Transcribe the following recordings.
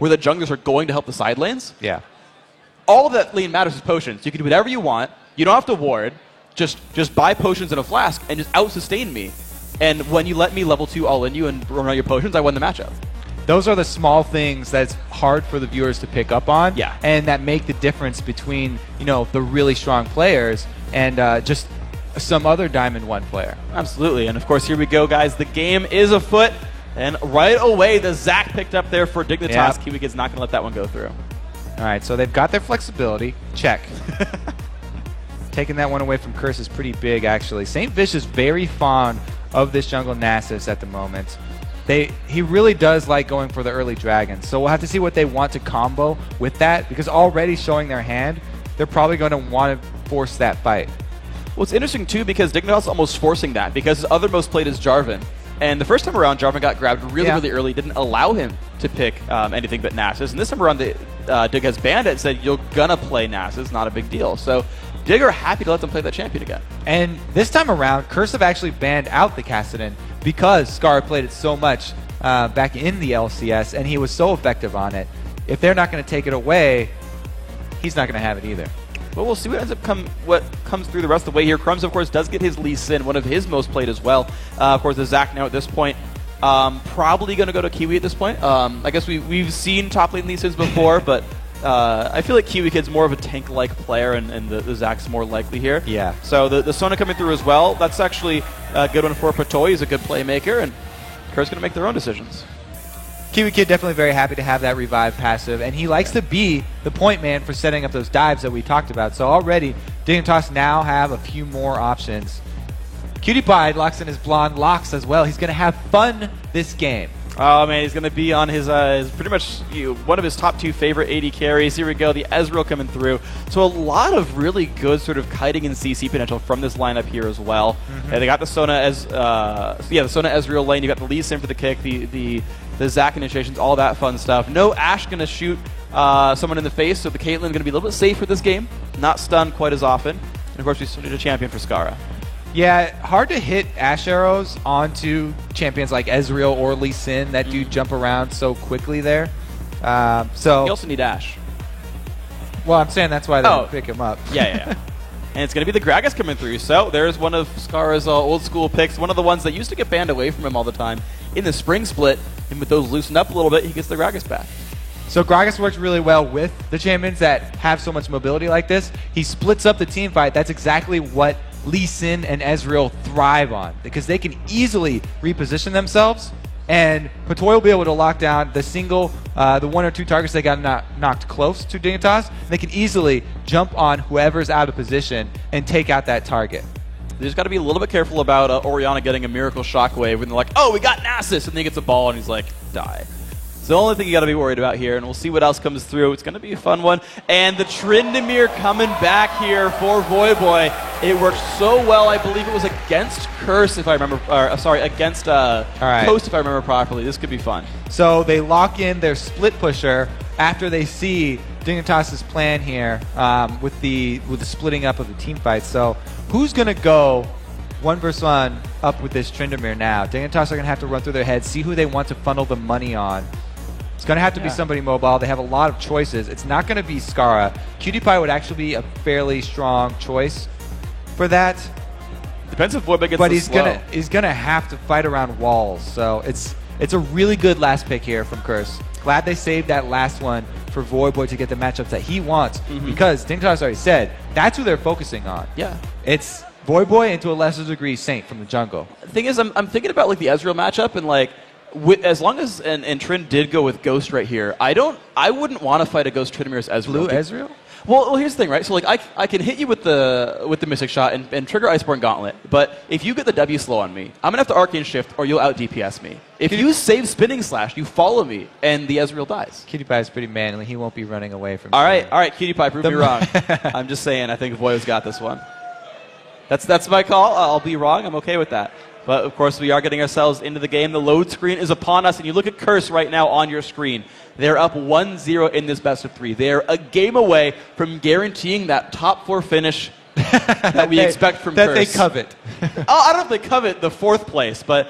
where the junglers are going to help the side lanes. Yeah. All of that lane matters is potions. You can do whatever you want. You don't have to ward. Just buy potions in a flask and just out-sustain me. And when you let me level 2 all in you and run out your potions, I win the matchup. Those are the small things that's hard for the viewers to pick up on, Yeah. and that make the difference between the really strong players and just some other Diamond 1 player. Absolutely. And of course, here we go, guys. The game is afoot. And right away, the Zac picked up there for Dignitas. Yeah. KiwiKid's not going to let that one go through. All right, so they've got their flexibility. Check. Taking that one away from Curse is pretty big, actually. St. Vish is very fond of this jungle Nasus at the moment. He really does like going for the early dragons, so we'll have to see what they want to combo with that, because already showing their hand, they're probably going to want to force that fight. Well, it's interesting, too, because Dignitas is almost forcing that, because his other most played is Jarvan. And the first time around, Jarvan got grabbed really early, didn't allow him to pick anything but Nasus. And this time around, Dig has banned it and said, you're going to play Nasus, not a big deal. So Dig are happy to let them play that champion again. And this time around, Curse have actually banned out the Kassadin because Scar played it so much back in the LCS, and he was so effective on it. If they're not going to take it away, he's not going to have it either. But we'll see what comes through the rest of the way here. Crumbs, of course, does get his Lee Sin, one of his most played as well. Of course, the Zac now at this point, probably going to go to Kiwi at this point. I guess we've seen top lane Lee Sins before, but I feel like KiwiKid's more of a tank-like player, and the Zac's more likely here. Yeah. So the Sona coming through as well. That's actually a good one for Patoy. He's a good playmaker, and Kurt's going to make their own decisions. KiwiKid definitely very happy to have that revive passive, and he likes to be the point man for setting up those dives that we talked about. So already, Dignitas now have a few more options. QtPie locks in his blonde locks as well. He's going to have fun this game. Oh, man, he's going to be on his pretty much one of his top 2 favorite AD carries. Here we go, the Ezreal coming through. So a lot of really good sort of kiting and CC potential from this lineup here as well. And they got the Sona the Sona Ezreal lane. You got the Lee Sin for the kick, the Zac initiations, all that fun stuff. No Ashe going to shoot someone in the face, so the Caitlyn going to be a little bit safer this game. Not stunned quite as often. And of course, we still need a champion for Skara. Yeah, hard to hit Ashe arrows onto champions like Ezreal or Lee Sin that do jump around so quickly there. So You also need Ashe. Well, I'm saying that's why they don't pick him up. Yeah. And it's going to be the Gragas coming through. So there's one of Skara's old school picks, one of the ones that used to get banned away from him all the time in the spring split. And with those loosened up a little bit, he gets the Gragas back. So Gragas works really well with the champions that have so much mobility like this. He splits up the team fight. That's exactly what Lee Sin and Ezreal thrive on, because they can easily reposition themselves, and Patoy will be able to lock down the 1 or 2 targets they got knocked close to Dignitas. They can easily jump on whoever's out of position and take out that target. They just got to be a little bit careful about Orianna getting a miracle shockwave when they're like, oh, we got Nasus, and then he gets a ball and he's like, die. It's the only thing you got to be worried about here, and we'll see what else comes through. It's going to be a fun one. And the Tryndamere coming back here for Voyboy. It worked so well. I believe it was against Curse, if I remember. Against Coast, if I remember properly. This could be fun. So they lock in their split pusher after they see Dignitas' plan here with the splitting up of the team fight. So who's going to go 1 versus 1 up with this Tryndamere now? Dignitas are going to have to run through their heads, see who they want to funnel the money on. It's going to have to be somebody mobile. They have a lot of choices. It's not going to be Skara. QtPie would actually be a fairly strong choice for that. Depends if Voyboy gets but he's gonna have to fight around walls. So it's a really good last pick here from Curse. Glad they saved that last one for Voyboy to get the matchups that he wants, because Dignitas already said that's who they're focusing on. Yeah. It's Voyboy and to a lesser degree Saint from the jungle. The thing is, I'm thinking about like the Ezreal matchup, and like as long as and Trin did go with Ghost right here, I wouldn't want to fight a Ghost Tryndamere as Ezreal. Blue Ezreal? Well, here's the thing, right? So like I can hit you with the Mystic Shot and trigger Iceborne Gauntlet, but if you get the W slow on me, I'm gonna have to Arcane Shift or you'll out DPS me. If you save Spinning Slash, you follow me and the Ezreal dies. QtPie is pretty manly. He won't be running away from. All right, QtPie, prove me wrong. I'm just saying. I think Voyo's got this one. That's my call. I'll be wrong. I'm okay with that. But, of course, we are getting ourselves into the game. The load screen is upon us, and you look at Curse right now on your screen. They're up 1-0 in this best of 3. They're a game away from guaranteeing that top 4 finish that we expect from Curse. That they covet. I don't know if they covet the 4th place, but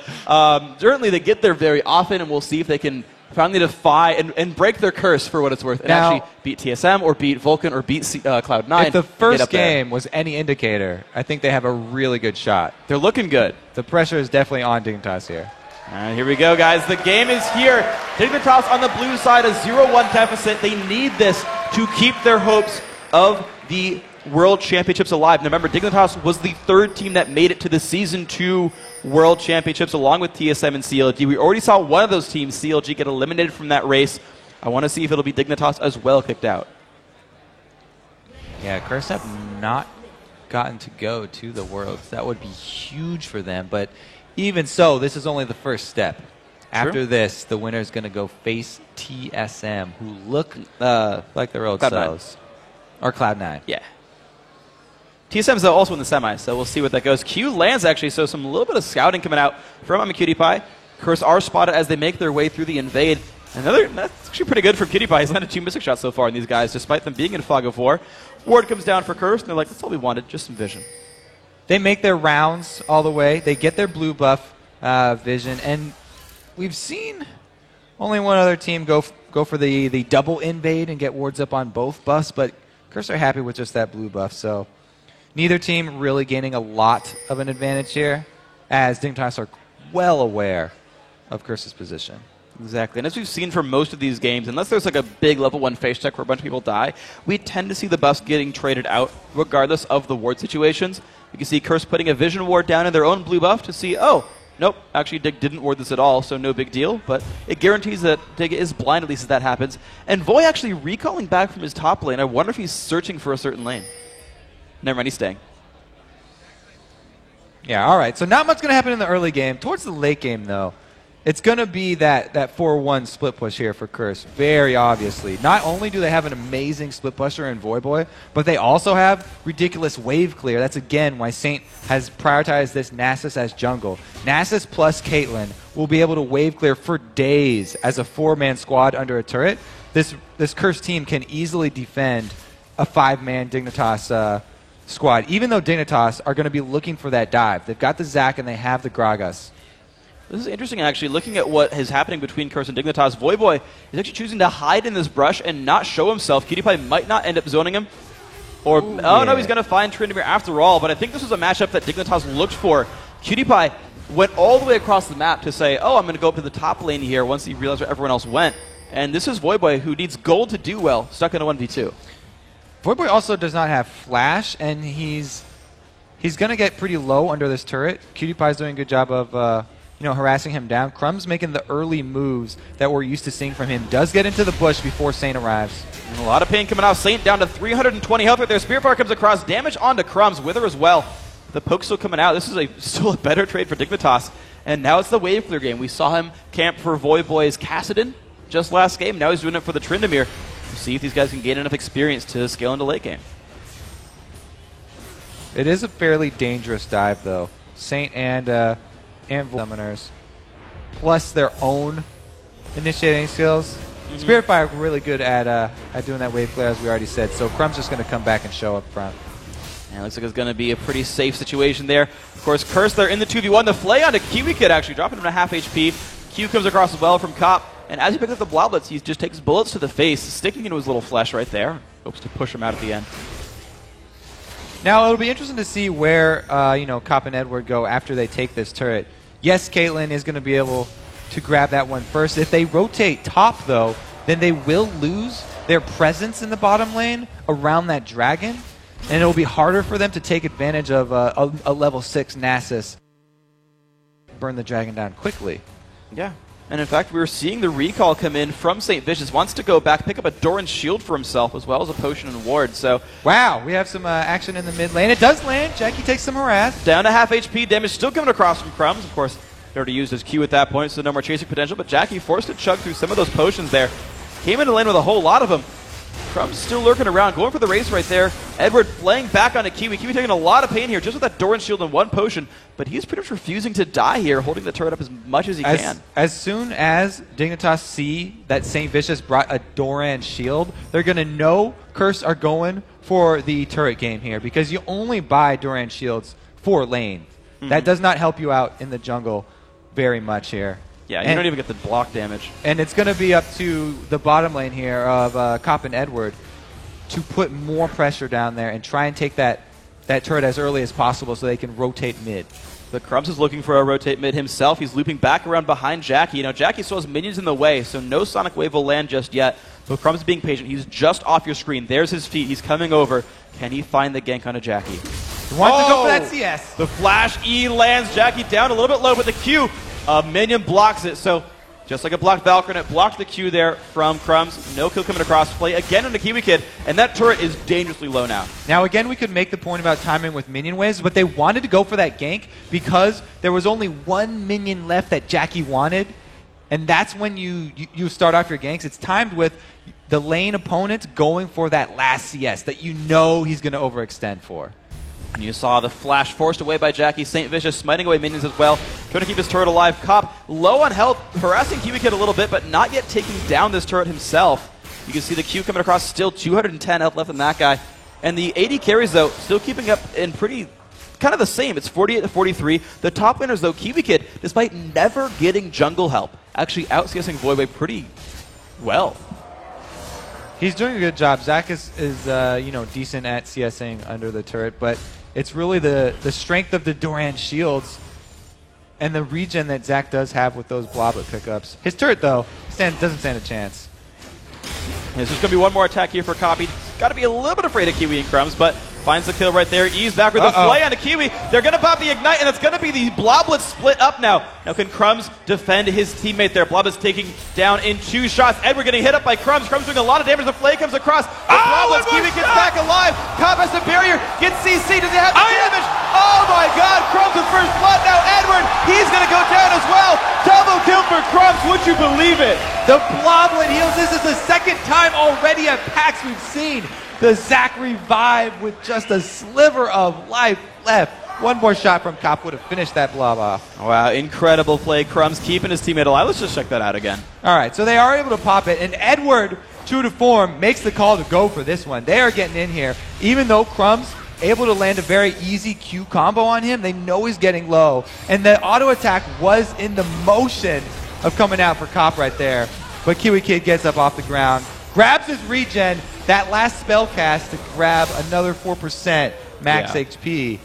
certainly they get there very often, and we'll see if they can finally defy and break their curse for what it's worth and Now, actually beat TSM or beat Vulcan or beat Cloud9. If the first game was any indicator, I think they have a really good shot. They're looking good. The pressure is definitely on Dignitas here. All right, here we go, guys. The game is here. Dignitas on the blue side, a 0-1 deficit. They need this to keep their hopes of the World Championships alive. Now, remember, Dignitas was the third team that made it to the Season 2 World Championships along with TSM and CLG. We already saw one of those teams, CLG, get eliminated from that race. I want to see if it'll be Dignitas as well kicked out. Yeah, Curse have not gotten to go to the Worlds. That would be huge for them, but even so, this is only the first step. After this, the winner is going to go face TSM, who look like their old selves. Or Cloud9. Yeah. TSM's also in the semis, so we'll see what that goes. Q lands, actually, so a little bit of scouting coming out from AmiCutiePie. Curse are spotted as they make their way through the invade. That's actually pretty good from CutiePie. He's landed 2 Mystic shots so far in these guys, despite them being in Fog of War. Ward comes down for Curse, and they're like, that's all we wanted, just some vision. They make their rounds all the way. They get their blue buff vision, and we've seen only one other team go for the double invade and get wards up on both buffs, but Curse are happy with just that blue buff, so neither team really gaining a lot of an advantage here, as Dignitas are well aware of Curse's position. Exactly. And as we've seen for most of these games, unless there's like a big level 1 face check where a bunch of people die, we tend to see the buffs getting traded out regardless of the ward situations. You can see Curse putting a vision ward down in their own blue buff to see, oh, nope, actually Dig didn't ward this at all, so no big deal. But it guarantees that Dig is blind at least as that happens. And Voy actually recalling back from his top lane. I wonder if he's searching for a certain lane. Never mind, he's staying. Yeah, all right. So not much going to happen in the early game. Towards the late game, though, it's going to be that 4-1 split push here for Curse, very obviously. Not only do they have an amazing split pusher in Voyboy, but they also have ridiculous wave clear. That's, again, why Saint has prioritized this Nasus as jungle. Nasus plus Caitlyn will be able to wave clear for days as a 4-man squad under a turret. This Curse team can easily defend a 5-man Dignitas squad, even though Dignitas are going to be looking for that dive. They've got the Zac and they have the Gragas. This is interesting, actually, looking at what is happening between Curse and Dignitas. Voyboy is actually choosing to hide in this brush and not show himself. CutiePie might not end up zoning him. Or, no, he's going to find Tryndamere after all. But I think this was a matchup that Dignitas looked for. CutiePie went all the way across the map to say, oh, I'm going to go up to the top lane here once he realized where everyone else went. And this is Voyboy, who needs gold to do well, stuck in a 1v2. Voyboy also does not have flash, and he's going to get pretty low under this turret. CutiePie's doing a good job of harassing him down. Crumb's making the early moves that we're used to seeing from him. Does get into the bush before Saint arrives. And a lot of pain coming out. Saint down to 320 health with their Spirit Fire comes across. Damage onto Crumbs. Wither as well. The poke still coming out. This is still a better trade for Dignitas. And now it's the wave clear game. We saw him camp for Voyboy's Kassadin just last game. Now he's doing it for the Tryndamere. We'll see if these guys can gain enough experience to scale into late game. It is a fairly dangerous dive, though. Saint and Summoners, plus their own initiating skills. Spirit Fire really good at doing that wave clear, as we already said. So Crumb's just going to come back and show up front. Yeah, looks like it's going to be a pretty safe situation there. Of course, Curse, they're in the 2v1. The Flay onto Kiwi Kid, actually, dropping him to half HP. Q comes across as well from Cop. And as he picks up the Bloblets, he just takes bullets to the face, sticking into his little flesh right there. Hopes to push him out at the end. Now, it'll be interesting to see where Cop and Edward go after they take this turret. Yes, Caitlyn is going to be able to grab that one first. If they rotate top, though, then they will lose their presence in the bottom lane around that dragon, and it'll be harder for them to take advantage of a level 6 Nasus. Burn the dragon down quickly. Yeah. And in fact, we were seeing the recall come in from St. Vicious. Wants to go back, pick up a Doran shield for himself, as well as a potion and ward. So, wow, we have some action in the mid lane. It does land. Jackie takes some harass. Down to half HP. Damage still coming across from Crumbs. Of course, they already used his Q at that point, so no more chasing potential. But Jackie forced to chug through some of those potions there. Came into lane with a whole lot of them. Crumbs still lurking around, going for the race right there. Edward playing back onto Kiwi. Kiwi taking a lot of pain here just with that Doran shield and one potion, but he's pretty much refusing to die here, holding the turret up as much as he can. As soon as Dignitas see that St. Vicious brought a Doran shield, they're going to know Curse are going for the turret game here, because you only buy Doran shields for lane. That does not help you out in the jungle very much here. Yeah, you don't even get the block damage. And it's going to be up to the bottom lane here of Cop and Edward to put more pressure down there and try and take that turret as early as possible so they can rotate mid. But Crumbs is looking for a rotate mid himself. He's looping back around behind Jackie. You know, Jackie still has minions in the way, so no Sonic Wave will land just yet. But Crumbs is being patient. He's just off your screen. There's his feet. He's coming over. Can he find the gank onto Jackie? He wants to go for that CS. The flash E lands Jackie down a little bit low, but the Q, a minion blocks it. So just like a blocked Valkyrie, it blocked the Q there from Crumbs. No kill coming across. Play again on the Kiwi Kid, and that turret is dangerously low now. Now, again, we could make the point about timing with minion waves, but they wanted to go for that gank because there was only one minion left that Jackie wanted, and that's when you start off your ganks. It's timed with the lane opponents going for that last CS that you know he's going to overextend for. And you saw the flash forced away by Jackie. St. Vicious smiting away minions as well, trying to keep his turret alive. Cop low on health, harassing Kiwi Kid a little bit, but not yet taking down this turret himself. You can see the Q coming across, still 210 health left in that guy. And the AD carries, though, still keeping up in pretty kind of the same. It's 48 to 43. The top laners, though, Kiwi Kid, despite never getting jungle help, actually out-CSing Voidway pretty well. He's doing a good job. Zach is you know, decent at CSing under the turret, but it's really the strength of the Doran shields and the regen that Zach does have with those Bloblet pickups. His turret, though, doesn't stand a chance. There's just going to be one more attack here for Copy. Got to be a little bit afraid of Kiwi and Crumbs, but finds the kill right there. Ease back with the play on the Kiwi. They're going to pop the Ignite, and it's going to be the Bloblet split up now. Now can Crumbs defend his teammate there? Bloblet's taking down in 2 shots. Edward getting hit up by Crumbs. Crumbs doing a lot of damage. The Flay comes across. The Bloblet, Kiwi gets back alive. Cop has the barrier. Gets CC. Does he have the damage? Oh my god, Crumbs with first blood. Now Edward, he's going to go down as well. Double kill for Crumbs. Would you believe it? The Bloblet heals. This is the second time already at PAX we've seen the Zach revive with just a sliver of life left. One more shot from Cop would have finished that blob off. Wow, incredible play. Crumbs keeping his teammate alive. Let's just check that out again. All right, so they are able to pop it, and Edward, true to form, makes the call to go for this one. They are getting in here. Even though Crumbs able to land a very easy Q combo on him, they know he's getting low. And the auto attack was in the motion of coming out for Cop right there. But Kiwi Kid gets up off the ground, grabs his regen, that last spell cast to grab another 4% max HP,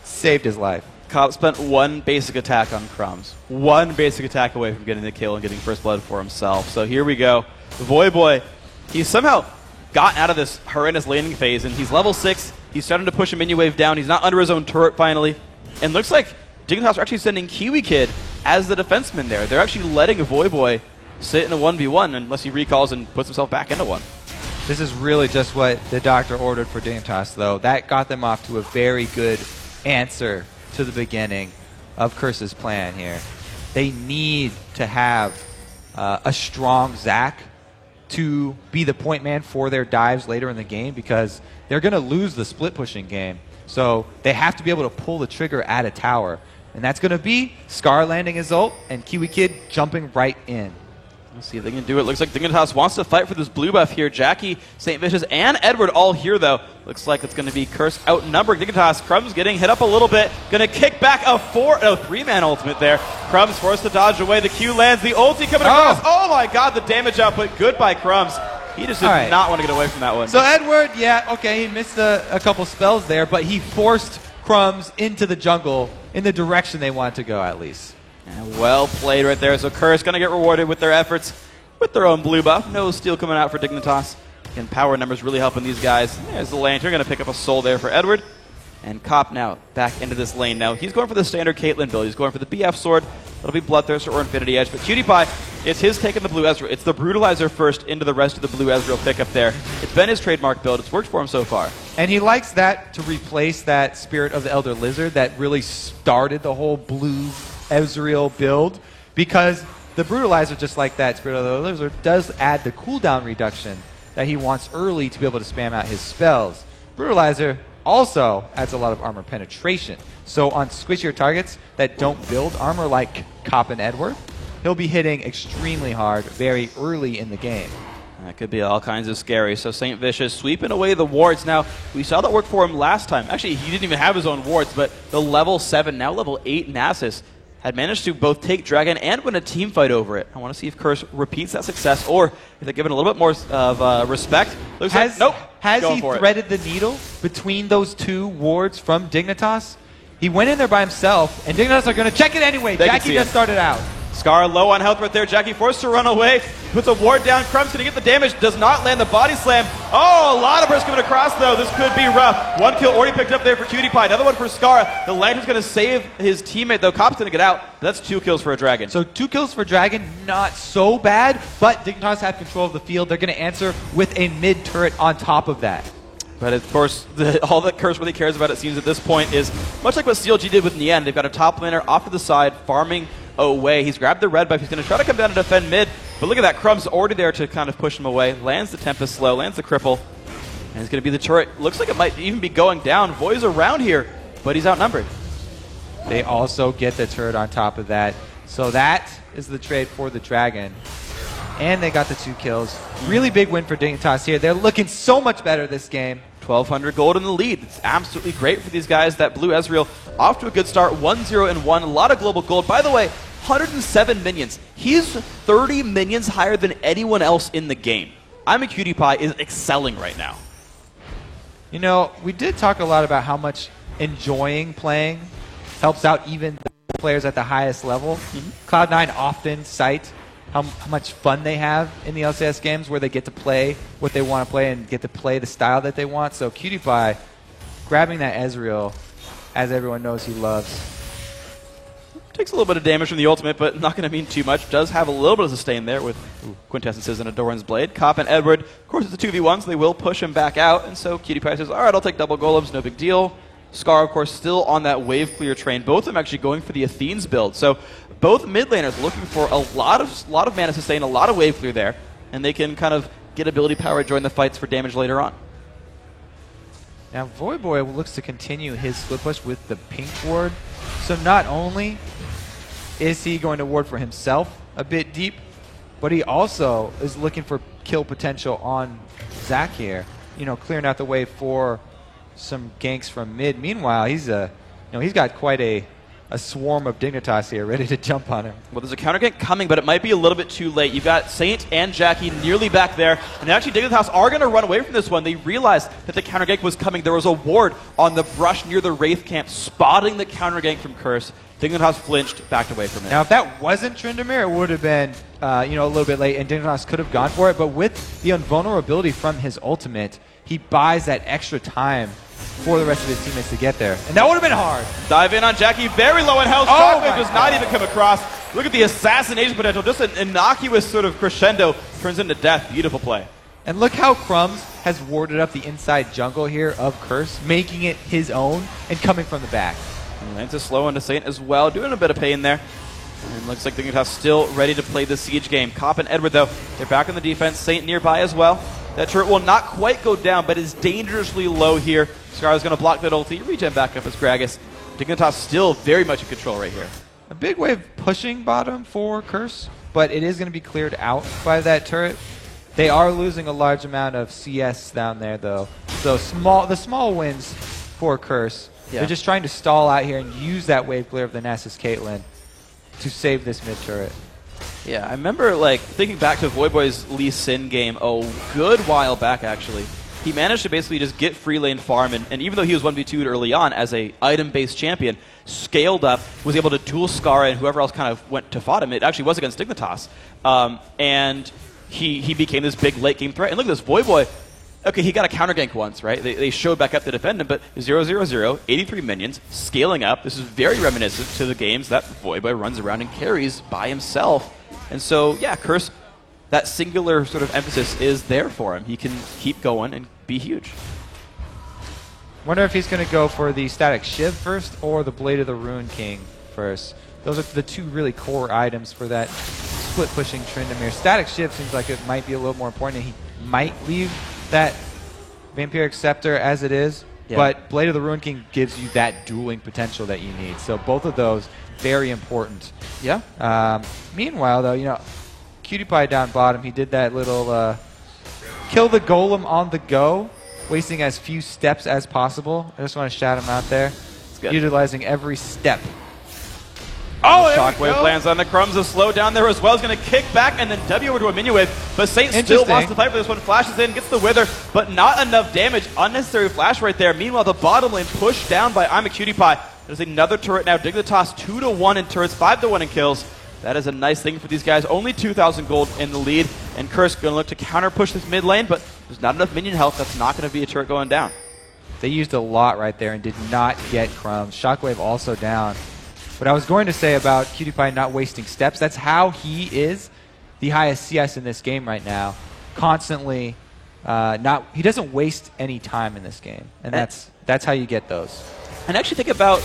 saved his life. Cop spent one basic attack on Crumbs. One basic attack away from getting the kill and getting first blood for himself. So here we go. Voidboy, he's somehow gotten out of this horrendous laning phase, and he's level 6. He's starting to push a minion wave down. He's not under his own turret finally. And looks like Dignitas are actually sending Kiwi Kid as the defenseman there. They're actually letting Voidboy sit in a 1v1 unless he recalls and puts himself back into one. This is really just what the doctor ordered for Dignitas, though. That got them off to a very good answer to the beginning of Curse's plan here. They need to have a strong Zach to be the point man for their dives later in the game because they're going to lose the split pushing game. So they have to be able to pull the trigger at a tower. And that's going to be Scar landing his ult and Kiwi Kid jumping right in. Let's see if they can do it. Looks like Dignitas wants to fight for this blue buff here. Jackie, St. Vicious, and Edward all here, though. Looks like it's going to be Curse outnumbering Dignitas. Crumbs getting hit up a little bit. Going to kick back a 3-man ultimate there. Crumbs forced to dodge away. The Q lands. The ulti coming across. Oh my god, the damage output. Good by Crumbs. He just did not want to get away from that one. So Edward, yeah, okay, he missed a couple spells there, but he forced Crumbs into the jungle in the direction they want to go, at least. And well played right there. So Curse going to get rewarded with their efforts with their own blue buff. No steal coming out for Dignitas. And power numbers really helping these guys. There's the Lantern. Going to pick up a soul there for Edward. And Cop now back into this lane. Now he's going for the standard Caitlyn build. He's going for the BF sword. That'll be Bloodthirster or Infinity Edge. But Cutie Pie, it's his take on the blue Ezreal. It's the Brutalizer first into the rest of the blue Ezreal pickup there. It's been his trademark build. It's worked for him so far. And he likes that to replace that Spirit of the Elder Lizard that really started the whole blue Ezreal build, because the Brutalizer, just like that Spirit of the Lizard, does add the cooldown reduction that he wants early to be able to spam out his spells. Brutalizer also adds a lot of armor penetration. So on squishier targets that don't build armor like Cop and Edward, he'll be hitting extremely hard very early in the game. That could be all kinds of scary. So St. Vicious sweeping away the wards. Now, we saw that work for him last time. Actually, he didn't even have his own wards, but the level 7, now level 8 Nasus had managed to both take Dragon and win a team fight over it. I want to see if Curse repeats that success or if they're given a little bit more of respect. Looks like, nope. Has he threaded the needle between those two wards from Dignitas? He went in there by himself, and Dignitas are going to check it anyway. Jackie just started out. Scar low on health right there. Jackie forced to run away. Puts a ward down. Crumb's going to get the damage. Does not land the body slam. Oh, a lot of bursts coming across, though. This could be rough. One kill already picked up there for Cutie Pie. Another one for Scar. The Lantern's going to save his teammate, though. Cop's going to get out. That's 2 kills for a Dragon. So 2 kills for Dragon, not so bad, but Dignitas have control of the field. They're going to answer with a mid turret on top of that. But of course, all that Curse really cares about, it seems, at this point is much like what CLG did with Nien. They've got a top laner off to the side, farming away. He's grabbed the red buff. He's going to try to come down and defend mid. But look at that. Crumb's already there to kind of push him away. Lands the Tempest slow, lands the cripple. And it's going to be the turret. Looks like it might even be going down. Void's around here, but he's outnumbered. They also get the turret on top of that. So that is the trade for the Dragon. And they got the 2 kills. Really big win for Dignitas here. They're looking so much better this game. 1,200 gold in the lead. It's absolutely great for these guys. That blue Ezreal off to a good start. 1-0-1. A lot of global gold. By the way, 107 minions. He's 30 minions higher than anyone else in the game. I'm a Cutie Pie is excelling right now. You know, we did talk a lot about how much enjoying playing helps out even the players at the highest level. Cloud9 often cite how much fun they have in the LCS games where they get to play what they want to play and get to play the style that they want. So Cutie Pie grabbing that Ezreal, as everyone knows he loves. Takes a little bit of damage from the ultimate, but not going to mean too much. Does have a little bit of sustain there with Quintessences and a Doran's Blade. Cop and Edward, of course it's a 2v1, so they will push him back out. And so Cutie Pie says, all right, I'll take double golems, no big deal. Scar, of course, still on that wave clear train. Both of them actually going for the Athene's build. So both mid laners looking for a lot of mana sustain, a lot of wave clear there, and they can kind of get ability power, join the fights for damage later on. Now Voyboy looks to continue his split push with the pink ward. So not only is he going to ward for himself a bit deep, but he also is looking for kill potential on Zac here. You know, clearing out the way for some ganks from mid. Meanwhile, he's got quite a swarm of Dignitas here ready to jump on him. Well, there's a counter gank coming, but it might be a little bit too late. You've got Saint and Jackie nearly back there, and actually Dignitas are going to run away from this one. They realized that the counter gank was coming. There was a ward on the brush near the Wraith camp, spotting the counter gank from Curse. Dignitas flinched, backed away from it. Now, if that wasn't Tryndamere, it would have been a little bit late, and Dignitas could have gone for it. But with the invulnerability from his ultimate, he buys that extra time for the rest of his teammates to get there. And that would have been hard. Dive in on Jackie, very low in health. Shockwave does not even come across. Look at the assassination potential. Just an innocuous sort of crescendo turns into death. Beautiful play. And look how Crumbs has warded up the inside jungle here of Curse, making it his own and coming from the back. And lands a slow into Saint as well, doing a bit of pain there. And looks like Dignitas still ready to play the siege game. Cop and Edward, though, they're back on the defense. Saint nearby as well. That turret will not quite go down, but is dangerously low here. Scar is going to block that ulti. Regen back up as Gragas. Dignitas still very much in control right here. A big wave pushing bottom for Curse, but it is going to be cleared out by that turret. They are losing a large amount of CS down there, though. So the small wins for Curse. Yeah. They're just trying to stall out here and use that wave clear of the Nasus Caitlyn to save this mid turret. Yeah, I remember thinking back to Voyboy's Lee Sin game a good while back, actually. He managed to basically just get free lane farm, and even though he was 1v2'd early on as a item-based champion, scaled up, was able to duel Scar and whoever else kind of went to fight him. It actually was against Dignitas. And he became this big late-game threat. And look at this, Voyboy. Okay, he got a counter gank once, right? They showed back up to defend him, but 0-0-0, 83 minions, scaling up. This is very reminiscent to the games that Voyboy runs around and carries by himself. And so, yeah, Curse, that singular sort of emphasis is there for him. He can keep going and be huge. Wonder if he's going to go for the Static Shiv first or the Blade of the Ruin King first. Those are the two really core items for that split-pushing Tryndamere. Static Shiv seems like it might be a little more important. He might leave that Vampiric Scepter as it is, but Blade of the Ruin King gives you that dueling potential that you need. So both of those, very important. Yeah. Meanwhile, though, Cutie Pie down bottom, he did that little kill the golem on the go, wasting as few steps as possible. I just want to shout him out there. Utilizing every step. Oh, Shockwave lands on the Crumbs. A slow down there as well. He's going to kick back and then W over to a Minion Wave. But Saint still wants to fight for this one. Flashes in, gets the Wither, but not enough damage. Unnecessary flash right there. Meanwhile, the bottom lane pushed down by I'm a Cutie Pie. There's another turret now. Dignitas 2-1 in turrets, 5-1 in kills. That is a nice thing for these guys. Only 2,000 gold in the lead. And Curse going to look to counter push this mid lane, but there's not enough minion health. That's not going to be a turret going down. They used a lot right there and did not get Crumbs. Shockwave also down. What I was going to say about Cutie Pie not wasting steps, that's how he is the highest CS in this game right now. Constantly, he doesn't waste any time in this game. And that's how you get those. And actually think about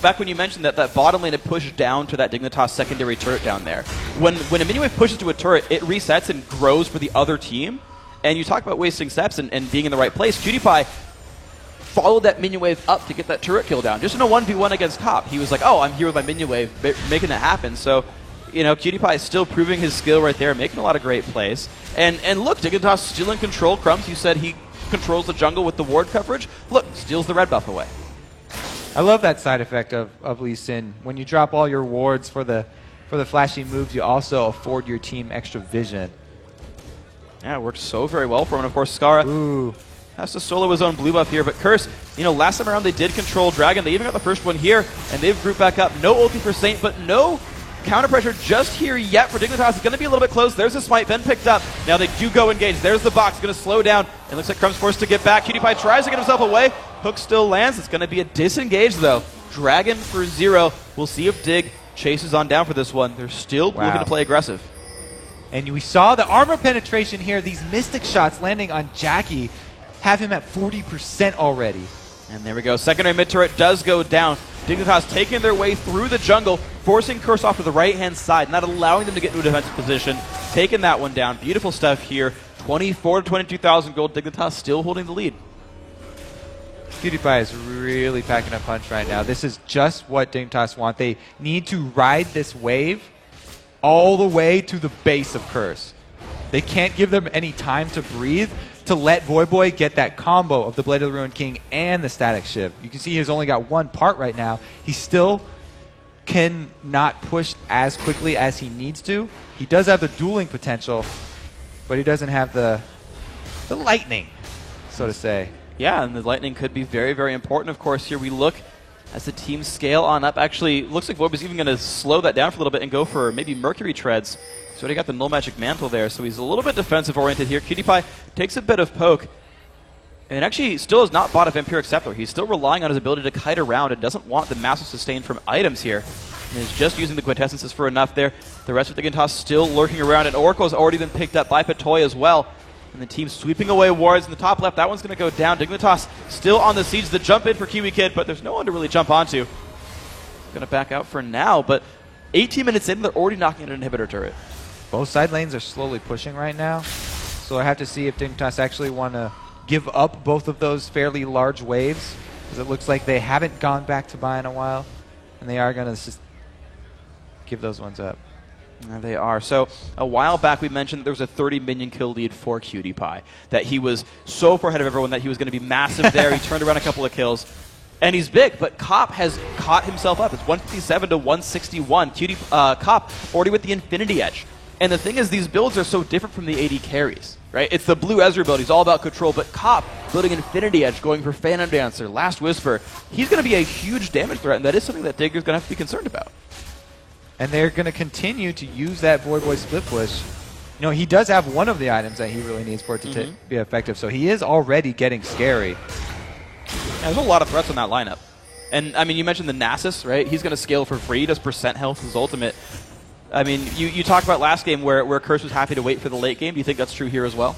back when you mentioned that bottom lane had pushed down to that Dignitas secondary turret down there. When a minion wave pushes to a turret, it resets and grows for the other team. And you talk about wasting steps and being in the right place. Cutie Pie followed that minion wave up to get that turret kill down. Just in a 1v1 against Cop. He was like, oh, I'm here with my minion wave, making it happen. So, you know, Cutie Pie is still proving his skill right there, making a lot of great plays. And look, Dignitas still in control. Crumbs, you said he controls the jungle with the ward coverage. Look, steals the red buff away. I love that side effect of Lee Sin. When you drop all your wards for the flashy moves, you also afford your team extra vision. Yeah, it works so very well for him. And of course, Skara has to solo his own blue buff here. But Curse, you know, last time around they did control Dragon. They even got the first one here, and they've grouped back up. No ulti for Saint, but no counter pressure just here yet for Dignitas. It's going to be a little bit close. There's a smite, been picked up. Now they do go engage. There's the box, going to slow down. It looks like Crumb's forced to get back. Cutie Pie tries to get himself away. Hook still lands. It's going to be a disengage, though. Dragon for 0. We'll see if Dig chases on down for this one. They're still looking to play aggressive. And we saw the armor penetration here. These Mystic shots landing on Jackie have him at 40% already. And there we go. Secondary mid turret does go down. Dignitas taking their way through the jungle, forcing Curse off to the right-hand side, not allowing them to get into a defensive position. Taking that one down. Beautiful stuff here. 24 to 22,000 gold. Dignitas still holding the lead. Cutie Pie is really packing a punch right now. This is just what Dignitas want. They need to ride this wave all the way to the base of Curse. They can't give them any time to breathe to let Voyboy get that combo of the Blade of the Ruined King and the Static Shiv. You can see he's only got one part right now. He still cannot push as quickly as he needs to. He does have the dueling potential, but he doesn't have the lightning, so to say. Yeah, and the lightning could be very, very important. Of course, here we look as the team scale on up. Actually, looks like Voyboy's even going to slow that down for a little bit and go for maybe Mercury Treads. So he got the Null Magic Mantle there, so he's a little bit defensive-oriented here. Cutie Pie takes a bit of poke, and actually still has not bought a Vampiric Scepter. He's still relying on his ability to kite around and doesn't want the massive sustain from items here. And is just using the Quintessences for enough there. The rest of the Dignitas still lurking around, and Oracle has already been picked up by Patoy as well. And the team sweeping away wards in the top left. That one's going to go down. Dignitas still on the siege. The jump in for Kiwi Kid, but there's no one to really jump onto. Going to back out for now, but 18 minutes in, they're already knocking at an inhibitor turret. Both side lanes are slowly pushing right now, so I have to see if Dignitas actually want to give up both of those fairly large waves, because it looks like they haven't gone back to buy in a while, and they are going to just give those ones up. There they are. So a while back we mentioned there was a 30 minion kill lead for Cutie Pie, that he was so far ahead of everyone that he was going to be massive there. He turned around a couple of kills. And he's big, but Cop has caught himself up. It's 157 to 161. Cop already with the Infinity Edge. And the thing is, these builds are so different from the AD carries, right? It's the blue Ezreal build. He's all about control, but Cop building Infinity Edge, going for Phantom Dancer, Last Whisper. He's going to be a huge damage threat, and that is something that Digger's going to have to be concerned about. And they're going to continue to use that Voyboy split push. You know, he does have one of the items that he really needs for it to be effective, so he is already getting scary. Yeah, there's a lot of threats on that lineup. And, I mean, you mentioned the Nasus, right? He's going to scale for free. He does percent health, his ultimate. I mean, you talked about last game where Curse was happy to wait for the late game. Do you think that's true here as well?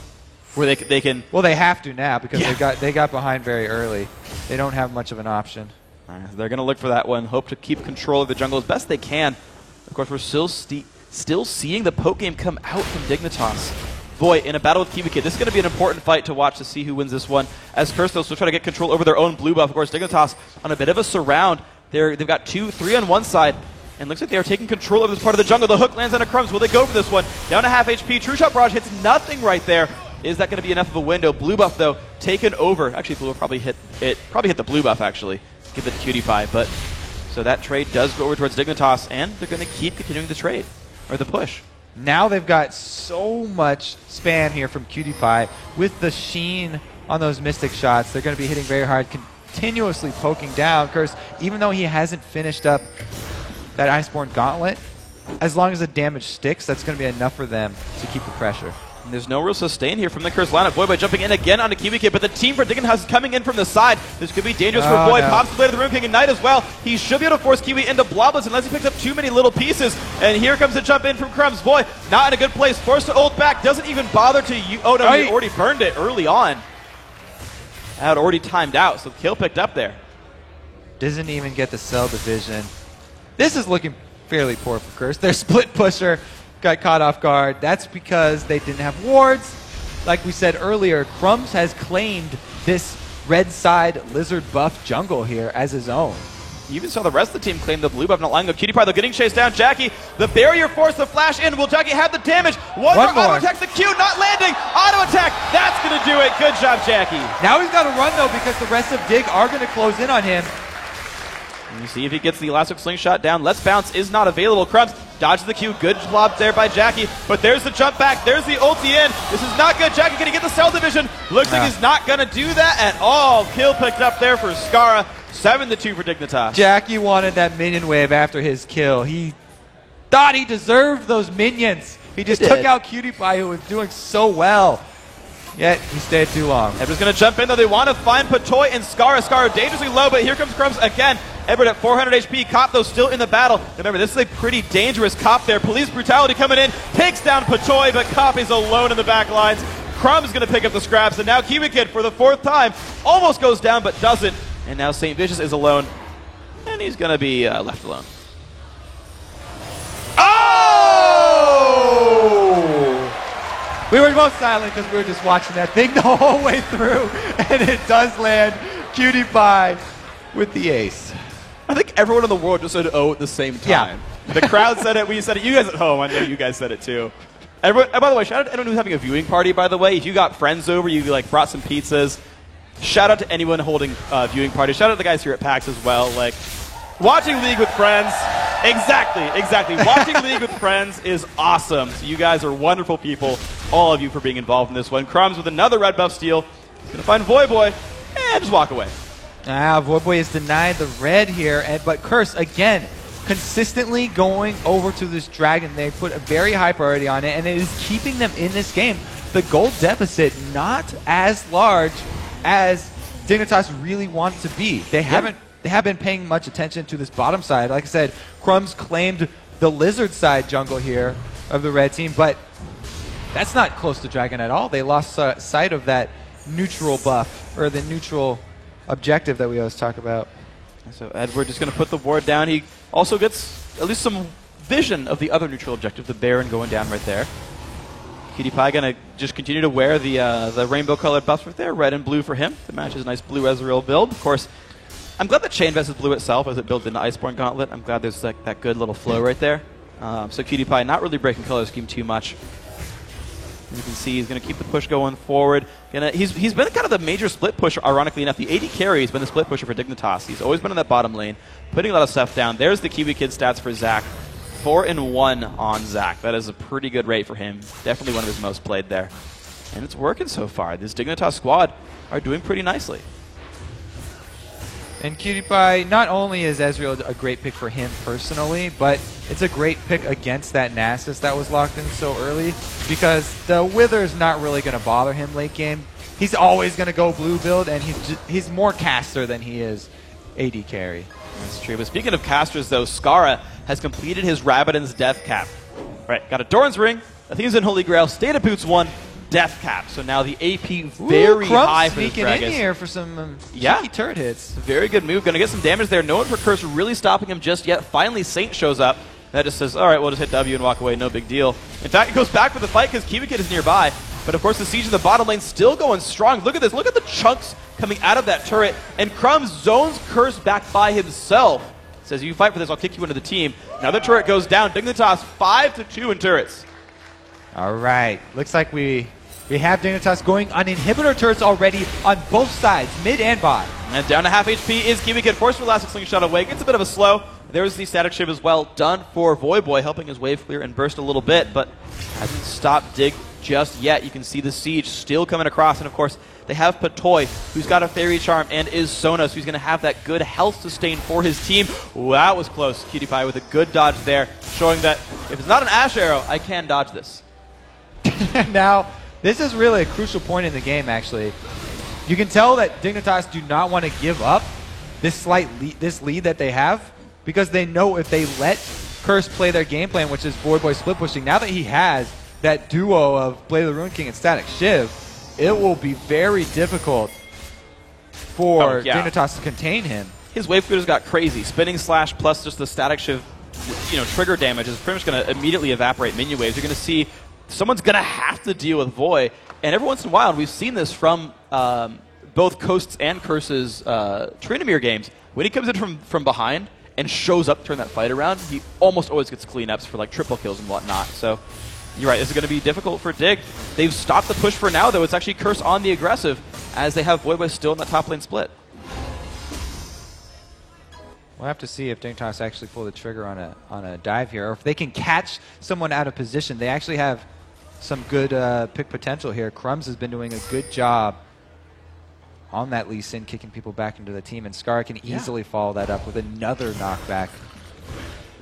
Where they can... Well, they have to now because they got behind very early. They don't have much of an option. They're going to look for that one. Hope to keep control of the jungle as best they can. Of course, we're still seeing the poke game come out from Dignitas. Boy, in a battle with Kiwi Kid, this is going to be an important fight to watch to see who wins this one. As Curse, they'll still try to get control over their own blue buff. Of course, Dignitas on a bit of a surround. They've got 2-3 on one side. And looks like they are taking control of this part of the jungle. The hook lands on a Crumbs. Will they go for this one? Down to half HP. True Shot Barrage hits nothing right there. Is that going to be enough of a window? Blue buff, though, taken over. Actually, blue will probably hit the blue buff, actually. Give it to Cutie Pie. But So that trade does go over towards Dignitas, and they're going to keep continuing the trade, or the push. Now they've got so much spam here from Cutie Pie. With the sheen on those Mystic shots, they're going to be hitting very hard, continuously poking down. Curse, even though he hasn't finished up that Iceborne Gauntlet, as long as the damage sticks, that's going to be enough for them to keep the pressure. And there's no real sustain here from the Curse lineup. Void jumping in again onto KiwiKid, but the team for Dignitas is coming in from the side. This could be dangerous for Void. No. Pops the blade of the Rune King Ignite as well. He should be able to force Kiwi into Bloblets unless he picks up too many little pieces. And here comes the jump in from Crumbs. Void not in a good place. Forced to ult back. Doesn't even bother to oh no, he already burned it early on. Had already timed out, so the kill picked up there. Doesn't even get the cell division. This is looking fairly poor for Curse. Their split pusher got caught off guard. That's because they didn't have wards. Like we said earlier, Crumbs has claimed this red side lizard buff jungle here as his own. You even saw the rest of the team claim the blue buff, not lying. Cutie Pie, though, getting chased down. Jackie, the barrier forced the flash in. Will Jackie have the damage? One more auto attack, the Q not landing. Auto attack, that's going to do it. Good job, Jackie. Now he's got to run, though, because the rest of Dig are going to close in on him. And you see if he gets the elastic slingshot down. Let's Bounce is not available. Crumbs dodges the Q. Good job there by Jackie. But there's the jump back. There's the ulti in. This is not good. Jackie going to get the cell division. Looks like he's not going to do that at all. Kill picked up there for Scarra. 7-2 for Dignitas. Jackie wanted that minion wave after his kill. He thought he deserved those minions. He just took out Cutie Pie, who was doing so well. Yet he stayed too long. Edward's going to jump in, though. They want to find Patoy and Scarra. Scarra dangerously low, but here comes Crumbs again. Edward at 400 HP. Cop, though, still in the battle. Remember, this is a pretty dangerous Cop there. Police brutality coming in. Takes down Patoy, but Cop is alone in the back lines. Crumbs going to pick up the scraps, and now KiwiKid for the 4th time almost goes down, but doesn't. And now St. Vicious is alone, and he's going to be left alone. Oh! We were both silent because we were just watching that thing the whole way through, and it does land. Cutie Pie with the ace. I think everyone in the world just said "oh" at the same time. Yeah. The crowd said it. We said it. You guys at home, I know you guys said it too. Everyone, by the way, shout out to anyone who's having a viewing party, by the way. If you got friends over, you like brought some pizzas. Shout out to anyone holding viewing parties. Shout out to the guys here at PAX as well. Like, watching League with friends. Exactly. Watching League with friends is awesome. So you guys are wonderful people, all of you, for being involved in this one. Crumbs with another red buff steal. He's going to find Voyboy and just walk away. Voyboy is denied the red here, but Curse, again, consistently going over to this dragon. They put a very high priority on it, and it is keeping them in this game. The gold deficit not as large as Dignitas really want to be. They haven't been paying much attention to this bottom side. Like I said, Crumbs claimed the lizard side jungle here of the red team, but that's not close to dragon at all. They lost sight of that neutral buff, or the neutral objective that we always talk about. So Edward just going to put the ward down. He also gets at least some vision of the other neutral objective, the Baron going down right there. Cutie Pie going to just continue to wear the rainbow-colored buffs right there, red and blue for him to match his nice blue Ezreal build. Of course, I'm glad that Chain Vest is blue itself as it builds into Iceborne Gauntlet. I'm glad there's like that good little flow right there. So Cutie Pie not really breaking color scheme too much. And you can see he's going to keep the push going forward. He's been kind of the major split pusher, ironically enough. The AD carry has been the split pusher for Dignitas. He's always been in that bottom lane, putting a lot of stuff down. There's the KiwiKid stats for Zac. 4-1 on Zac. That is a pretty good rate for him. Definitely one of his most played there. And it's working so far. This Dignitas squad are doing pretty nicely. And Cutie Pie, not only is Ezreal a great pick for him personally, but it's a great pick against that Nasus that was locked in so early, because the Wither is not really going to bother him late game. He's always going to go blue build, and he's more caster than he is AD carry. That's true. But speaking of casters, though, Scarra has completed his Rabadon's Death Cap. Right, got a Doran's Ring, Athena's in Holy Grail, State of Boots 1, Death Cap. So now the AP very high for this Gragas. In here for some cheeky turret hits. Very good move. Going to get some damage there. No one for Curse really stopping him just yet. Finally, Saint shows up. That just says, all right, we'll just hit W and walk away. No big deal. In fact, it goes back for the fight because KiwiKid is nearby. But of course, the siege in the bottom lane still going strong. Look at this. Look at the chunks coming out of that turret. And Crumbs zones Curse back by himself. Says, you fight for this, I'll kick you into the team. Another turret goes down. Dignitas 5-2 in turrets. All right. Looks like we We have Dignitas going on inhibitor turrets already on both sides, mid and bot. And down to half HP is KiwiKid, forced for Elastic Slingshot away. Gets a bit of a slow. There's the Static Shiv as well, done for Voyboy, helping his wave clear and burst a little bit, but hasn't stopped Dig just yet. You can see the siege still coming across, and of course, they have Patoy, who's got a Fairy Charm, and is Sonos, who's going to have that good health sustain for his team. Ooh, that was close. Cutie Pie with a good dodge there, showing that if it's not an Ash Arrow, I can dodge this. Now, this is really a crucial point in the game, actually. You can tell that Dignitas do not want to give up this lead that they have, because they know if they let Curse play their game plan, which is Voyboy split pushing, now that he has that duo of Blade of the Ruined King and Static Shiv, it will be very difficult for Dignitas to contain him. His wave clear's got crazy. Spinning Slash plus just the Static Shiv, trigger damage is pretty much going to immediately evaporate minion waves. You're going to see someone's going to have to deal with Voy, and every once in a while, and we've seen this from both Coast's and Curse's Tryndamere games, when he comes in from behind and shows up to turn that fight around, he almost always gets cleanups for like triple kills and whatnot. So you're right, this is going to be difficult for Dig. They've stopped the push for now, though. It's actually Curse on the aggressive, as they have Voyboy still in the top lane split. We'll have to see if Dignitas actually pull the trigger on a dive here, or if they can catch someone out of position. They actually have some good pick potential here. Crumbs has been doing a good job on that Lee Sin, kicking people back into the team, and Scar can easily follow that up with another knockback.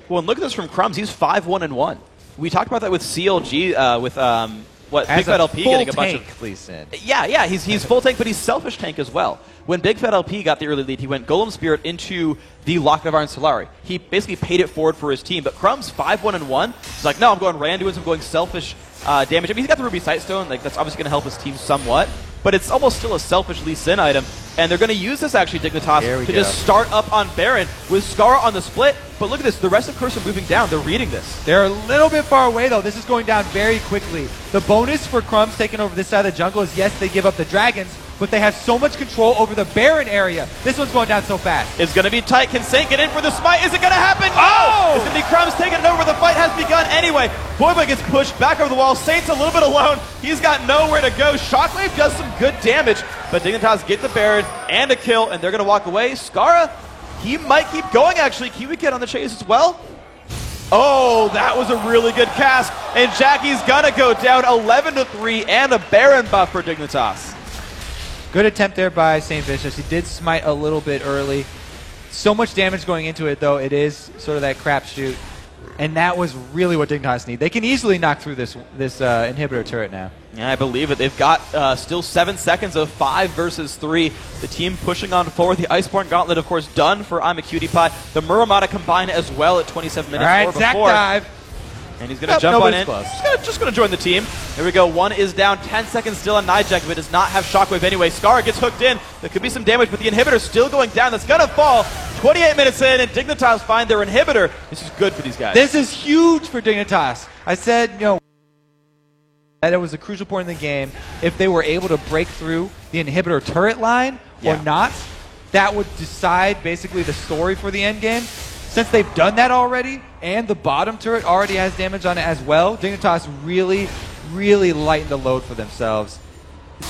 Well, and look at this from Crumbs. He's 5-1-1. We talked about that with CLG, with Big Fat LP getting a bunch of Lee Sin. Yeah, he's full tank, but he's selfish tank as well. When Big Fat LP got the early lead, he went Golem Spirit into the Lochnavar and Solari. He basically paid it forward for his team, but Crumbs 5-1-1. He's like, no, I'm going Randuin's, I'm going selfish damage. I mean, he's got the Ruby Sightstone, like that's obviously going to help his team somewhat, but it's almost still a selfish Lee Sin item, and they're going to use this actually, Dignitas, to just start up on Baron with Scar on the split. But look at this, the rest of Curse are moving down. They're reading this. They're a little bit far away, though. This is going down very quickly. The bonus for Crumbs taking over this side of the jungle is, yes, they give up the dragons, but they have so much control over the Baron area. This one's going down so fast. It's going to be tight. Can Saint get in for the smite? Is it going to happen? Oh! It's going to be Crumbs taking it over. The fight has begun anyway. Voyboy gets pushed back over the wall. Saint's a little bit alone. He's got nowhere to go. Shockwave does some good damage, but Dignitas get the Baron and a kill, and they're going to walk away. Skara, he might keep going, actually. KiwiKid on the chase as well. Oh, that was a really good cast, and Jackie's going to go down 11-3 and a Baron buff for Dignitas. Good attempt there by St. Vicious. He did smite a little bit early. So much damage going into it, though. It is sort of that crapshoot. And that was really what Dignitas need. They can easily knock through this inhibitor turret now. Yeah, I believe it. They've got still 7 seconds of 5 versus 3. The team pushing on forward. The Iceborne Gauntlet, of course, done for I'm a Cutie Pie. The Muramata combined as well at 27 minutes. All right, Zac dive. And he's going to jump on in. Just going to join the team. Here we go. One is down. 10 seconds still on Nijak, but does not have Shockwave anyway. Scar gets hooked in. There could be some damage, but the inhibitor still going down. That's going to fall. 28 minutes in, and Dignitas find their inhibitor. This is good for these guys. This is huge for Dignitas. I said, that it was a crucial point in the game. If they were able to break through the inhibitor turret line or not, that would decide basically the story for the end game. Since they've done that already, and the bottom turret already has damage on it as well, Dignitas really, really lightened the load for themselves.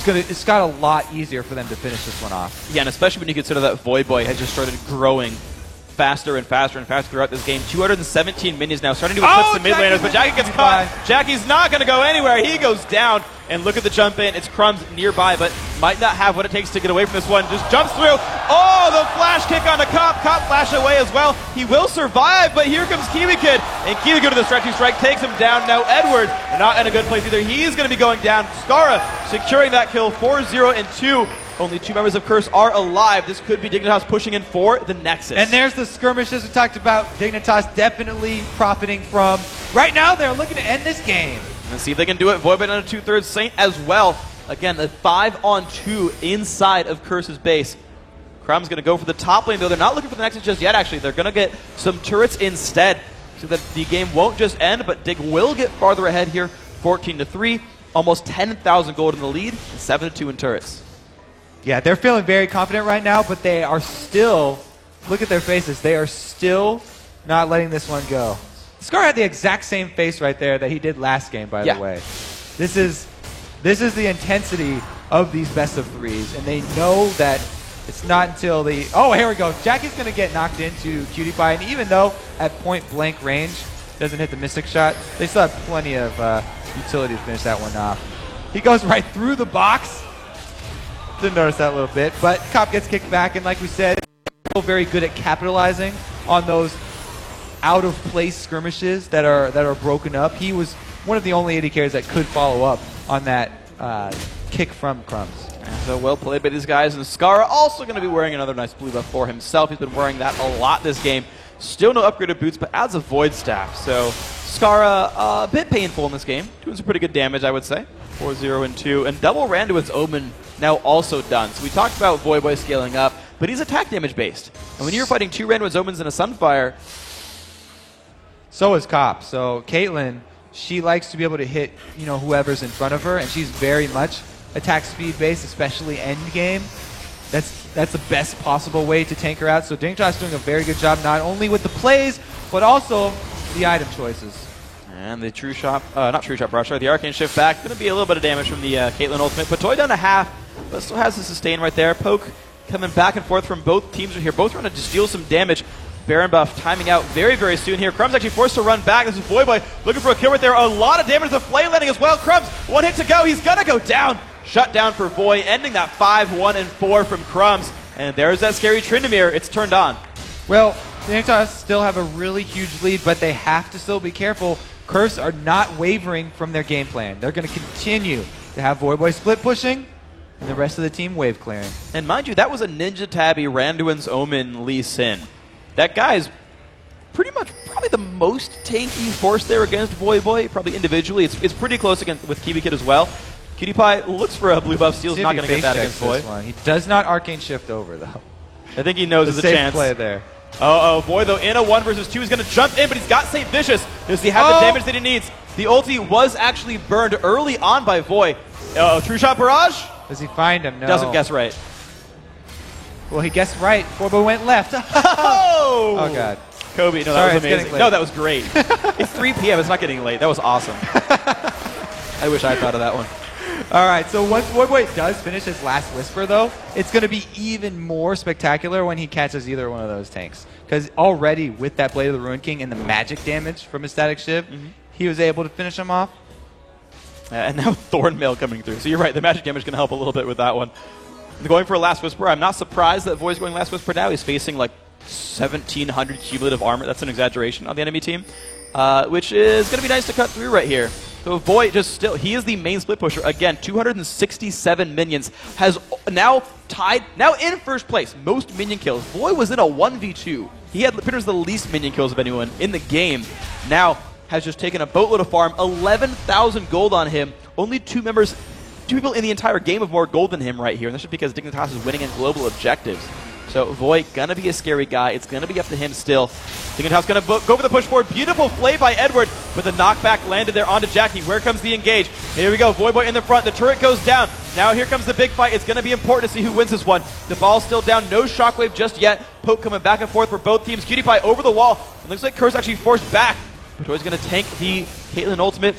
It's got a lot easier for them to finish this one off. Yeah, and especially when you consider that Voyboy has just started growing faster and faster and faster throughout this game. 217 minions now, starting to eclipse the mid laners, but Jackie gets caught. Jackie's not going to go anywhere. He goes down, and look at the jump in. It's Crumbs nearby, but might not have what it takes to get away from this one. Just jumps through. Oh, the flash kick on the Cop. Cop flash away as well. He will survive, but here comes KiwiKid, and KiwiKid with the stretching strike takes him down. Now Edward, not in a good place either. He's going to be going down. Skara securing that kill, 4-0 and 2. Only 2 members of Curse are alive. This could be Dignitas pushing in for the Nexus. And there's the skirmishes we talked about. Dignitas definitely profiting from. Right now, they're looking to end this game. Let's see if they can do it. Voyboy on a 2/3 Saint as well. Again, the 5-on-2 inside of Curse's base. Crumb's going to go for the top lane, though. They're not looking for the Nexus just yet, actually. They're going to get some turrets instead so that the game won't just end, but Dig will get farther ahead here. 14-3, almost 10,000 gold in the lead, and 7-2 in turrets. Yeah, they're feeling very confident right now, but they are still, look at their faces, they are still not letting this one go. Scar had the exact same face right there that he did last game, by the way. This is This is the intensity of these best of threes, and they know that it's not until the... Oh, here we go. Jackie's going to get knocked into Cutie Pie, and even though at point-blank range doesn't hit the Mystic shot, they still have plenty of utility to finish that one off. He goes right through the box. Didn't notice that a little bit, but Cop gets kicked back, and like we said, very good at capitalizing on those out-of-place skirmishes that are broken up. He was one of the only AD carries that could follow up on that kick from Crumbs. So well played by these guys. And Scarra also going to be wearing another nice blue buff for himself. He's been wearing that a lot this game. Still no upgraded boots, but adds a Void Staff. So Scarra a bit painful in this game. Doing some pretty good damage, I would say. 4-0 and 2. And double Randuin's Omen now also done. So we talked about Voyboy scaling up, but he's attack damage based. And when you're fighting 2 Randuin's Omens and a Sunfire... So is Cop. So Caitlyn, she likes to be able to hit, you know, whoever's in front of her, and she's very much attack speed based, especially end game. That's the best possible way to tank her out. So Dignitas doing a very good job, not only with the plays, but also the item choices. And the True Shot, not True Shot, sorry, the Arcane Shift back. Going to be a little bit of damage from the Caitlyn ultimate. But Toy down to half, but still has the sustain right there. Poke coming back and forth from both teams here. Both trying to just deal some damage. Baron buff timing out very, very soon here. Crumbs actually forced to run back. This is Voyboy looking for a kill right there. A lot of damage to the flame landing as well. Crumbs, 1 hit to go. He's going to go down. Shut down for Voy, ending that 5-1 and 4 from Crumbs. And there's that scary Tryndamere. It's turned on. Well, the Dignitas still have a really huge lead, but they have to still be careful. Curse are not wavering from their game plan. They're going to continue to have Voyboy split pushing, and the rest of the team wave clearing. And mind you, that was a Ninja Tabby Randuin's Omen Lee Sin. That guy is pretty much probably the most tanky force there against Voyboy, probably individually. It's pretty close against with Kiwi Kid as well. Cutie Pie looks for a blue buff. Steel's not going to get that against Voy. He does not Arcane Shift over, though. I think he knows there's a chance. Play there. Voy, though, in a 1 versus 2, is going to jump in, but he's got St. Vicious. Does he have the damage that he needs? The ulti was actually burned early on by Voy. True Shot Barrage? Does he find him? No. Doesn't guess right. Well, he guessed right. Voyboy went left. Oh, God. Kobe, no, Sorry, that was amazing. No, that was great. It's 3 p.m. It's not getting late. That was awesome. I wish I thought of that one. All right, so once Voyboy does finish his last Whisper, though, it's going to be even more spectacular when he catches either one of those tanks. Because already with that Blade of the Ruin King and the magic damage from his Static Shiv, he was able to finish him off. And now Thornmail coming through. So you're right, the magic damage is going to help a little bit with that one. Going for a Last Whisper, I'm not surprised that Voy's going Last Whisper now. He's facing like 1,700 cumulative armor. That's an exaggeration on the enemy team, which is going to be nice to cut through right here. So Voy just still, he is the main split pusher. Again, 267 minions. Has now tied, now in first place, most minion kills. Voy was in a 1v2. He had pretty much the least minion kills of anyone in the game. Now has just taken a boatload of farm, 11,000 gold on him. Only two people in the entire game have more gold than him right here. And that's just because Dignitas is winning in global objectives. So Voy gonna be a scary guy. It's gonna be up to him still. Dignitas gonna go for the push forward. Beautiful play by Edward, but the knockback landed there onto Jackie. Where comes the engage? Here we go. Voyboy in the front. The turret goes down. Now here comes the big fight. It's gonna be important to see who wins this one. The ball's still down. No shockwave just yet. Poke coming back and forth for both teams. Cutie Pie over the wall. It looks like Curse actually forced back. But Toy's gonna tank the Caitlyn ultimate.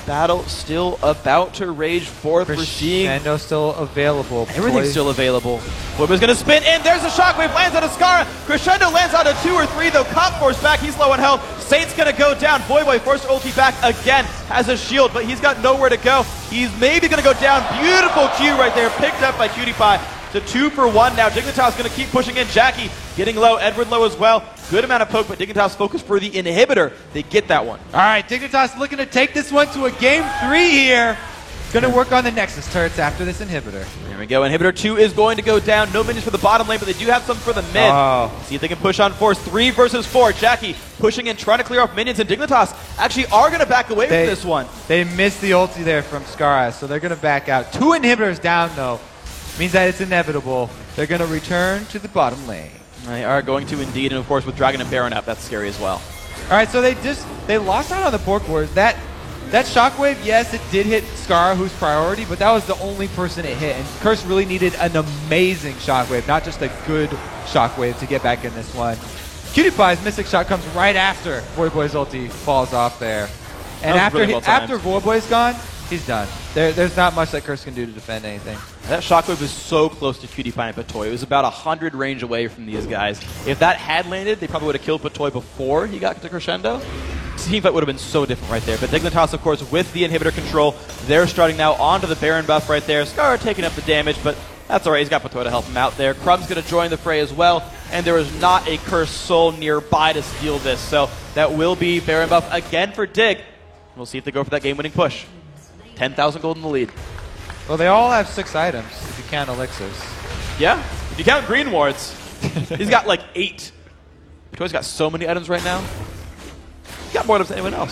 Battle still about to rage forth. We're seeing Crescendo still available. Everything's still available. Voyboy's going to spin in. There's a shockwave. Lands on a Scarra. Crescendo lands on a 2 or 3, though. Cop forced back. He's low on health. Saint's going to go down. Voyboy forced ulti back again. Has a shield, but he's got nowhere to go. He's maybe going to go down. Beautiful Q right there. Picked up by Cutie Pie. To 2 for 1 now. Dignitas going to keep pushing in. Jackie getting low. Edward low as well. Good amount of poke, but Dignitas focused for the inhibitor. They get that one. All right, Dignitas looking to take this one to a game 3 here. Going to work on the Nexus turrets after this inhibitor. There we go. Inhibitor 2 is going to go down. No minions for the bottom lane, but they do have some for the mid. See if they can push on force. 3 versus 4. Jackie pushing in, trying to clear off minions, and Dignitas actually are going to back away from this one. They missed the ulti there from Scarra, so they're going to back out. 2 inhibitors down, though. Means that it's inevitable. They're going to return to the bottom lane. They are going to indeed, and of course with Dragon and Baron up, that's scary as well. All right, so they lost out on the Pork Wars. That shockwave, yes, it did hit Scarra, who's priority, but that was the only person it hit. And Curse really needed an amazing shockwave, not just a good shockwave to get back in this one. Cutie Pie's Mystic Shot comes right after Voyboy's ulti falls off there. And after Voyboy's gone, He's done. There's not much that Curse can do to defend anything. That Shockwave was so close to Cutie Pie and Patoy. It was about 100 range away from these guys. If that had landed, they probably would have killed Patoy before he got to Crescendo. Team fight would have been so different right there. But Dignitas, of course, with the inhibitor control, they're starting now onto the Baron buff right there. Scar taking up the damage, but that's all right. He's got Patoy to help him out there. Crumb's going to join the fray as well, and there is not a Cursed Soul nearby to steal this. So that will be Baron buff again for Dig. We'll see if they go for that game-winning push. 10,000 gold in the lead. Well, they all have 6 items if you count elixirs. Yeah, if you count green wards, he's got like 8. Patoy's got so many items right now. He's got more items than anyone else.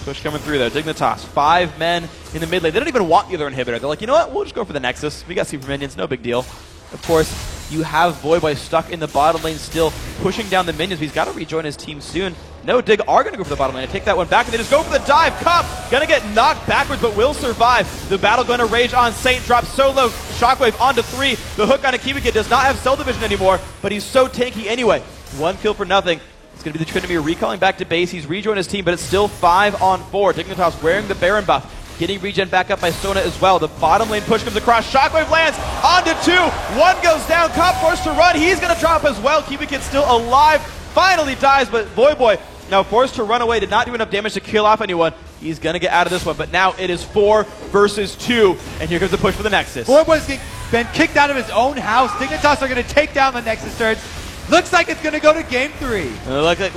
Push coming through there. Dignitas, 5 men in the mid lane. They don't even want the other inhibitor. They're like, you know what? We'll just go for the Nexus. We got Super Minions, no big deal. Of course, you have Voyboy stuck in the bottom lane still, pushing down the minions. He's got to rejoin his team soon. No, Dig are going to go for the bottom lane and take that one back, and they just go for the dive. Cup going to get knocked backwards, but will survive. The battle going to rage on. Saint drops solo. Shockwave onto 3. The hook on Akibiki does not have cell division anymore, but he's so tanky anyway. 1 kill for nothing. It's going to be the Tryndamere recalling back to base. He's rejoined his team, but it's still 5 on 4. Dignitas wearing the Baron buff. Getting regen back up by Sona as well. The bottom lane push comes across. Shockwave lands onto 2. 1 goes down. Cop forced to run. He's going to drop as well. Kibikid's still alive. Finally dies, but Voyboy now forced to run away. Did not do enough damage to kill off anyone. He's going to get out of this one, but now it is 4 versus 2. And here comes the push for the Nexus. Voyboy's been kicked out of his own house. Dignitas are going to take down the Nexus turrets. Looks like it's going to go to game 3.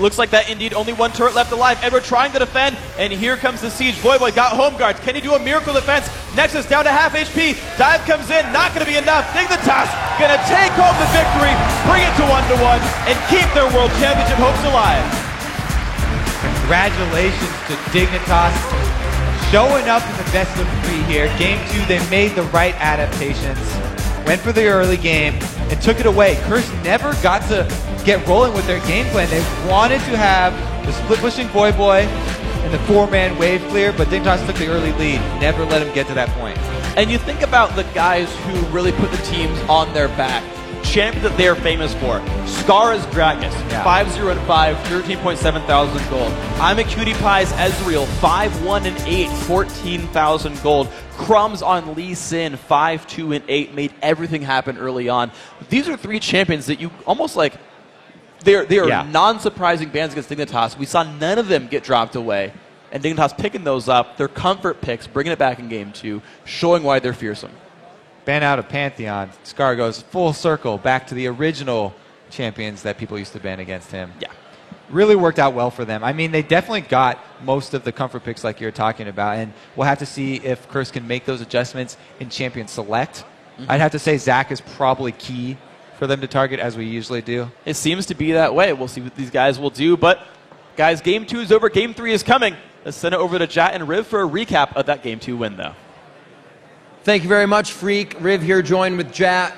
Looks like that indeed. Only 1 turret left alive. Edward trying to defend, and here comes the siege. Voyboy got home guards. Can he do a miracle defense? Nexus down to half HP. Dive comes in. Not going to be enough. Dignitas going to take home the victory, bring it to 1-1, and keep their world championship hopes alive. Congratulations to Dignitas. Showing up in the best of 3 here. Game 2, they made the right adaptations. Went for the early game and took it away. Curse never got to get rolling with their game plan. They wanted to have the split-pushing Voyboy and the 4-man wave clear, but Dignitas took the early lead. Never let him get to that point. And you think about the guys who really put the teams on their back. Champions that they're famous for. Scar is Gragas, 5-0 and 5, 13.7 thousand gold. I'm a Cutie Pie's Ezreal, 5-1 and 8, 14,000 gold. Crumbs on Lee Sin, 5-2 and 8, made everything happen early on. These are 3 champions that you almost like, they are non-surprising bans against Dignitas. We saw none of them get dropped away. And Dignitas picking those up, their comfort picks, bringing it back in game 2, showing why they're fearsome. Ban out of Pantheon. Scar goes full circle back to the original champions that people used to ban against him. Yeah. Really worked out well for them. I mean, they definitely got most of the comfort picks like you're talking about, and we'll have to see if Curse can make those adjustments in Champion Select. I'd have to say Zac is probably key for them to target, as we usually do. It seems to be that way. We'll see what these guys will do, but guys, game 2 is over. Game 3 is coming. Let's send it over to Jat and Riv for a recap of that game 2 win, though. Thank you very much, Freak. Riv here, joined with Jat.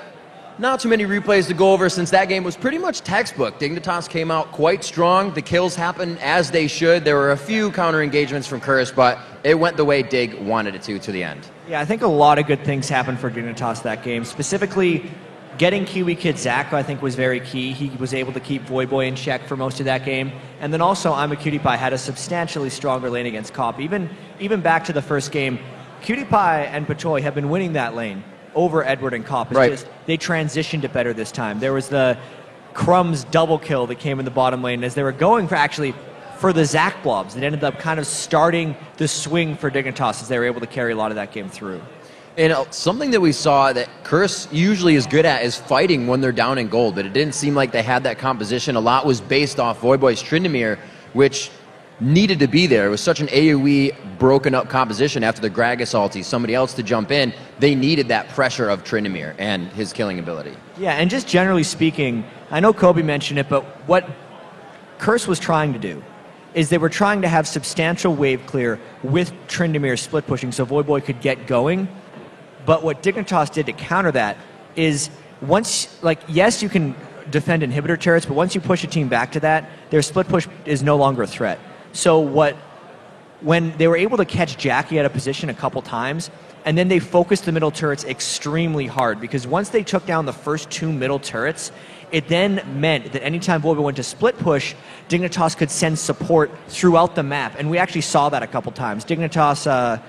Not too many replays to go over since that game was pretty much textbook. Dignitas came out quite strong. The kills happened as they should. There were a few counter engagements from Curse, but it went the way Dig wanted it to the end. Yeah, I think a lot of good things happened for Dignitas that game. Specifically, getting Kiwi Kid Zac, I think, was very key. He was able to keep Voyboy in check for most of that game. And then also, I'm a Cutie Pie had a substantially stronger lane against Cop. Even back to the first game, Cutie Pie and Patoy have been winning that lane over Edward and Cop. It's just they transitioned it better this time. There was the Crumbs double kill that came in the bottom lane as they were going for the Zac blobs. It ended up kind of starting the swing for Dignitas as they were able to carry a lot of that game through. And something that we saw that Curse usually is good at is fighting when they're down in gold, but it didn't seem like they had that composition. A lot was based off Voyboy's Tryndamere, which needed to be there. It was such an AoE broken up composition after the Gragas ulti, somebody else to jump in. They needed that pressure of Tryndamere and his killing ability. Yeah, and just generally speaking, I know Kobe mentioned it, but what Curse was trying to do is they were trying to have substantial wave clear with Tryndamere split pushing so Voyboy could get going. But what Dignitas did to counter that is yes, you can defend inhibitor turrets, but once you push a team back to that, their split push is no longer a threat. So when they were able to catch Jackie out of position a couple times, and then they focused the middle turrets extremely hard, because once they took down the first 2 middle turrets, it then meant that anytime Voivoy went to split push, Dignitas could send support throughout the map. And we actually saw that a couple times. Dignitas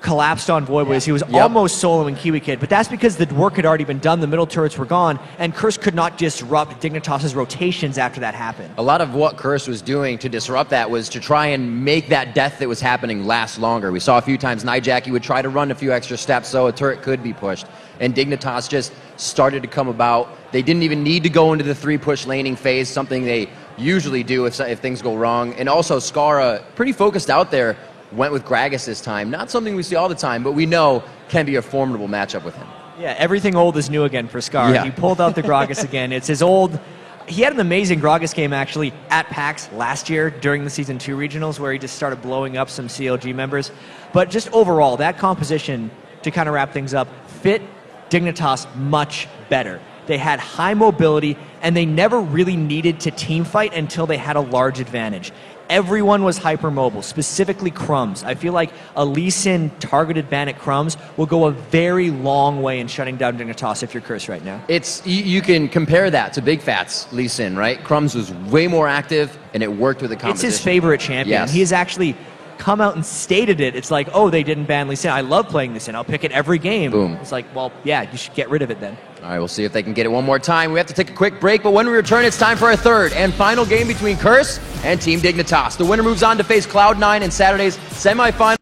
collapsed on Voivoy as he was almost soloing Kiwi Kid, but that's because the work had already been done, the middle turrets were gone, and Curse could not disrupt Dignitas' rotations after that happened. A lot of what Curse was doing to disrupt that was to try and make that death that was happening last longer. We saw a few times Nijaki would try to run a few extra steps so a turret could be pushed, and Dignitas just started to come about. They didn't even need to go into the 3-push laning phase, something they usually do if things go wrong. And also Skara, pretty focused out there, went with Gragas this time. Not something we see all the time, but we know can be a formidable matchup with him. Yeah, everything old is new again for Scar. Yeah. He pulled out the Gragas again. It's his old... He had an amazing Gragas game, actually, at PAX last year during the Season 2 regionals, where he just started blowing up some CLG members. But just overall, that composition, to kind of wrap things up, fit Dignitas much better. They had high mobility, and they never really needed to team fight until they had a large advantage. Everyone was hypermobile, specifically Crumbs. I feel like a Lee Sin targeted ban at Crumbs will go a very long way in shutting down Dignitas if you're Curse right now. You can compare that to Big Fat's Lee Sin, right? Crumbs was way more active, and it worked with the composition. It's his favorite champion. Yes. He has actually come out and stated it. It's like, oh, they didn't ban Lee Sin. I love playing Lee Sin. I'll pick it every game. Boom. It's like, well, yeah, you should get rid of it then. All right, we'll see if they can get it one more time. We have to take a quick break, but when we return, it's time for our third and final game between Curse and Team Dignitas. The winner moves on to face Cloud9 in Saturday's semifinal.